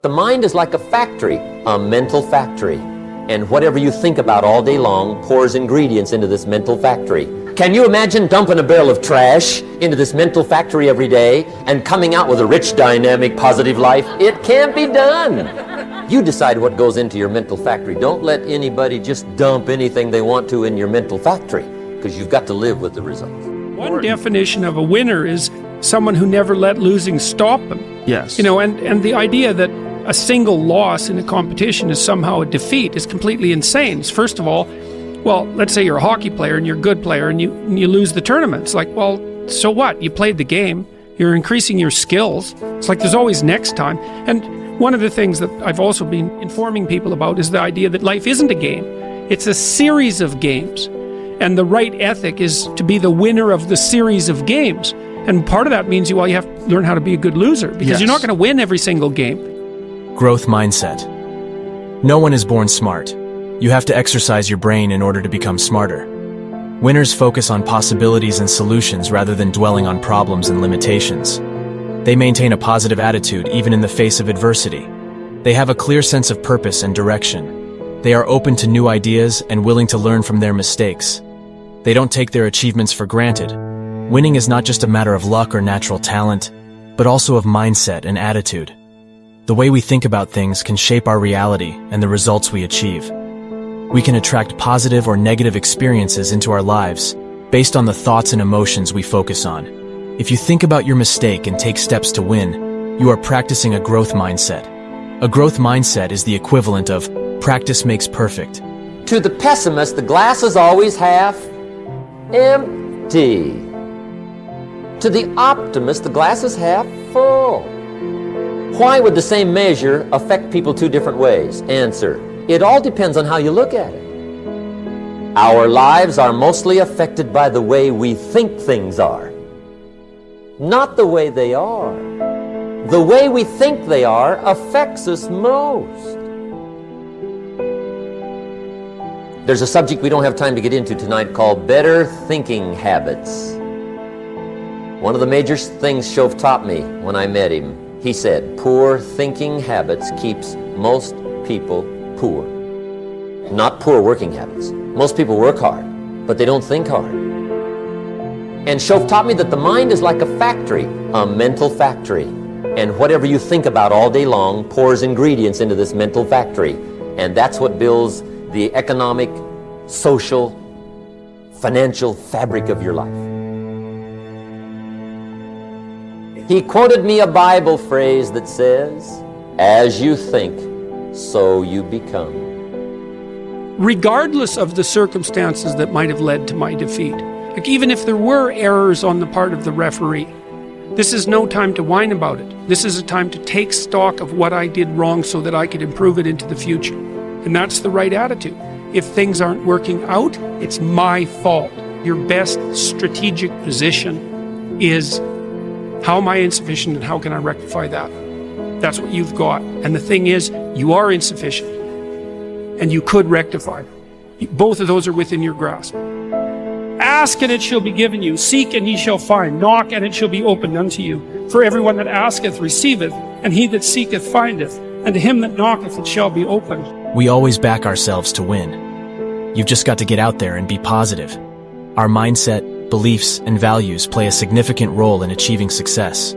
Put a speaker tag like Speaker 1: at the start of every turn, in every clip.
Speaker 1: The mind is like a factory, a mental factory. And whatever you think about all day long pours ingredients into this mental factory. Can you imagine dumping a barrel of trash into this mental factory every day and coming out with a rich, dynamic, positive life? It can't be done. You decide what goes into your mental factory. Don't let anybody just dump anything they want to in your mental factory, because you've got to live with the results.
Speaker 2: One definition of a winner is someone who never let losing stop them.
Speaker 3: Yes.
Speaker 2: You know, and the idea that a single loss in a competition is somehow a defeat is completely insane. First of all, well, let's say you're a hockey player and you're a good player and you lose the tournament. It's like, well, so what? You played the game. You're increasing your skills. It's like there's always next time. And one of the things that I've also been informing people about is the idea that life isn't a game. It's a series of games. And the right ethic is to be the winner of the series of games. And part of that means you have to learn how to be a good loser, because you're not going to win every single game.
Speaker 3: Growth mindset. No one is born smart. You have to exercise your brain in order to become smarter. Winners focus on possibilities and solutions rather than dwelling on problems and limitations. They maintain a positive attitude even in the face of adversity. They have a clear sense of purpose and direction. They are open to new ideas and willing to learn from their mistakes. They don't take their achievements for granted. Winning is not just a matter of luck or natural talent, but also of mindset and attitude. The way we think about things can shape our reality and the results we achieve. We can attract positive or negative experiences into our lives based on the thoughts and emotions we focus on. If you think about your mistake and take steps to win, you are practicing a growth mindset. A growth mindset is the equivalent of practice makes perfect.
Speaker 1: To the pessimist, the glass is always half empty. To the optimist, the glass is half full. Why would the same measure affect people two different ways? Answer: it all depends on how you look at it. Our lives are mostly affected by the way we think things are, not the way they are. The way we think they are affects us most. There's a subject we don't have time to get into tonight called better thinking habits. One of the major things Shove taught me when I met him, he said, poor thinking habits keeps most people poor. Not poor working habits. Most people work hard, but they don't think hard. And Shove taught me that the mind is like a factory, a mental factory. And whatever you think about all day long pours ingredients into this mental factory. And that's what builds the economic, social, financial fabric of your life. He quoted me a Bible phrase that says, as you think, so you become.
Speaker 2: Regardless of the circumstances that might have led to my defeat, like even if there were errors on the part of the referee, this is no time to whine about it. This is a time to take stock of what I did wrong so that I could improve it into the future. And that's the right attitude. If things aren't working out, it's my fault. Your best strategic position is, how am I insufficient and how can I rectify that? That's what you've got. And the thing is, you are insufficient and you could rectify it. Both of those are within your grasp. Ask and it shall be given you. Seek and ye shall find. Knock and it shall be opened unto you. For everyone that asketh receiveth, and he that seeketh findeth, and to him that knocketh it shall be opened.
Speaker 3: We always back ourselves to win. You've just got to get out there and be positive. Our mindset, beliefs, and values play a significant role in achieving success.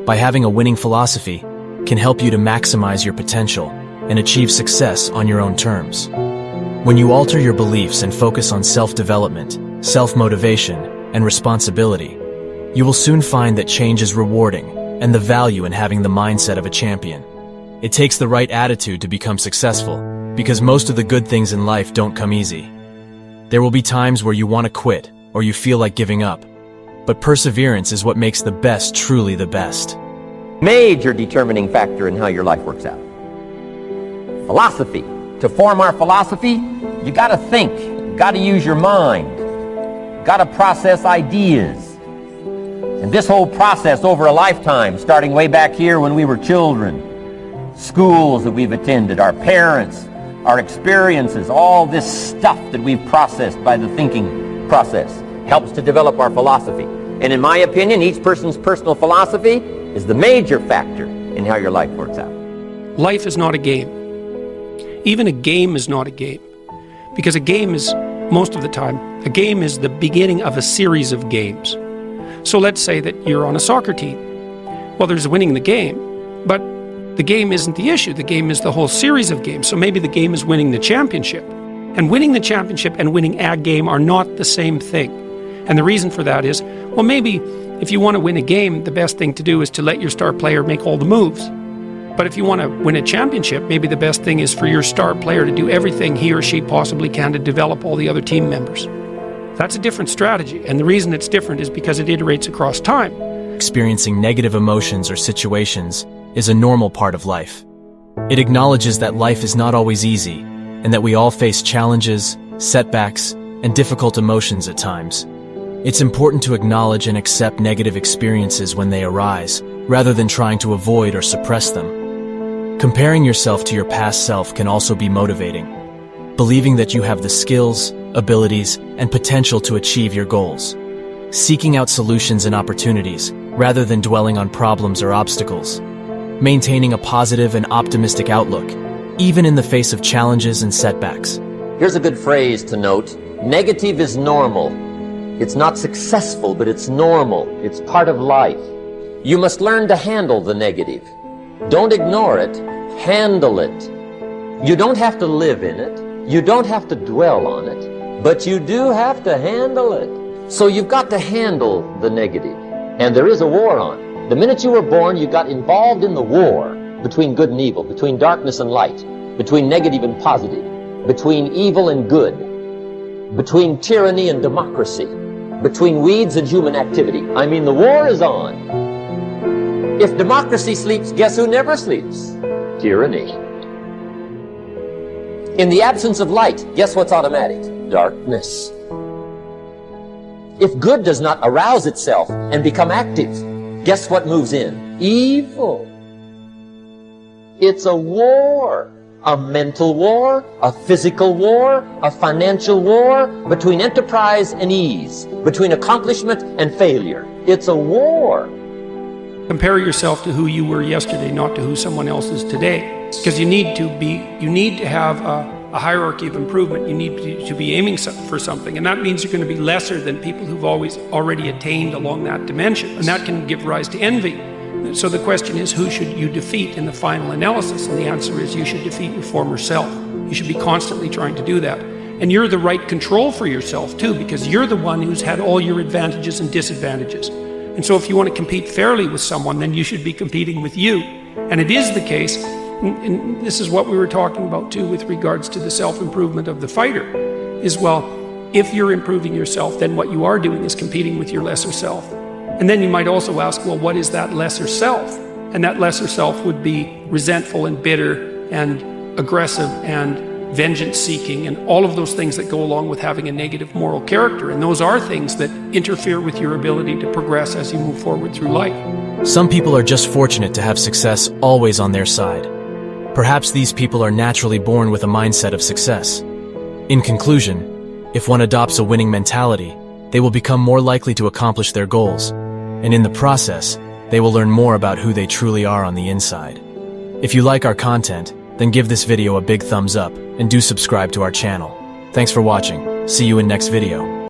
Speaker 3: By having a winning philosophy can help you to maximize your potential and achieve success on your own terms. When you alter your beliefs and focus on self-development, self-motivation, and responsibility, you will soon find that change is rewarding and the value in having the mindset of a champion. It takes the right attitude to become successful, because most of the good things in life don't come easy. There will be times where you want to quit or you feel like giving up, but perseverance is what makes the best truly the best.
Speaker 1: Major determining factor in how your life works out. Philosophy. To form our philosophy, you got to think, you got to use your mind, you got to process ideas. And this whole process over a lifetime, starting way back here when we were children, schools that we've attended, our parents, our experiences, all this stuff that we've processed by the thinking process helps to develop our philosophy. And in my opinion, each person's personal philosophy is the major factor in how your life works out.
Speaker 2: life is not a game. Even a game is not a game. Because a game is, most of the time, a game is the beginning of a series of games. So let's say that you're on a soccer team. Well, there's winning the game, but the game isn't the issue. The game is the whole series of games. So maybe the game is winning the championship. And winning the championship and winning a game are not the same thing. And the reason for that is, well, maybe if you want to win a game, the best thing to do is to let your star player make all the moves. But if you want to win a championship, maybe the best thing is for your star player to do everything he or she possibly can to develop all the other team members. That's a different strategy. And the reason it's different is because it iterates across time.
Speaker 3: Experiencing negative emotions or situations is a normal part of life. It acknowledges that life is not always easy, and that we all face challenges, setbacks, and difficult emotions at times. It's important to acknowledge and accept negative experiences when they arise, rather than trying to avoid or suppress them. Comparing yourself to your past self can also be motivating, believing that you have the skills, abilities, and potential to achieve your goals. Seeking out solutions and opportunities, rather than dwelling on problems or obstacles. Maintaining a positive and optimistic outlook, even in the face of challenges and setbacks.
Speaker 1: Here's a good phrase to note. Negative is normal. It's not successful, but it's normal. It's part of life. You must learn to handle the negative. Don't ignore it. Handle it. You don't have to live in it. You don't have to dwell on it. But you do have to handle it. So you've got to handle the negative. And there is a war on. The minute you were born, you got involved in the war between good and evil, between darkness and light, between negative and positive, between evil and good, between tyranny and democracy, between weeds and human activity. I mean, the war is on. If democracy sleeps, guess who never sleeps? Tyranny. In the absence of light, guess what's automatic? Darkness. If good does not arouse itself and become active, guess what moves in? Evil. It's a war. A mental war, a physical war, a financial war, between enterprise and ease, between accomplishment and failure. It's a war.
Speaker 2: Compare yourself to who you were yesterday, not to who someone else is today. Because you need to have a hierarchy of improvement. You need to be aiming for something. And that means you're going to be lesser than people who've already attained along that dimension. And that can give rise to envy. So the question is, who should you defeat in the final analysis? And the answer is, you should defeat your former self. You should be constantly trying to do that. And you're the right control for yourself too, because you're the one who's had all your advantages and disadvantages. And so if you want to compete fairly with someone, then you should be competing with you. And it is the case, and this is what we were talking about too with regards to the self-improvement of the fighter, is, well, if you're improving yourself, then what you are doing is competing with your lesser self. And then you might also ask, well, what is that lesser self? And that lesser self would be resentful and bitter and aggressive and vengeance-seeking and all of those things that go along with having a negative moral character. And those are things that interfere with your ability to progress as you move forward through life.
Speaker 3: Some people are just fortunate to have success always on their side. Perhaps these people are naturally born with a mindset of success. In conclusion, if one adopts a winning mentality, they will become more likely to accomplish their goals. And in the process, they will learn more about who they truly are on the inside. If you like our content, then give this video a big thumbs up and do subscribe to our channel. Thanks for watching. See you in next video.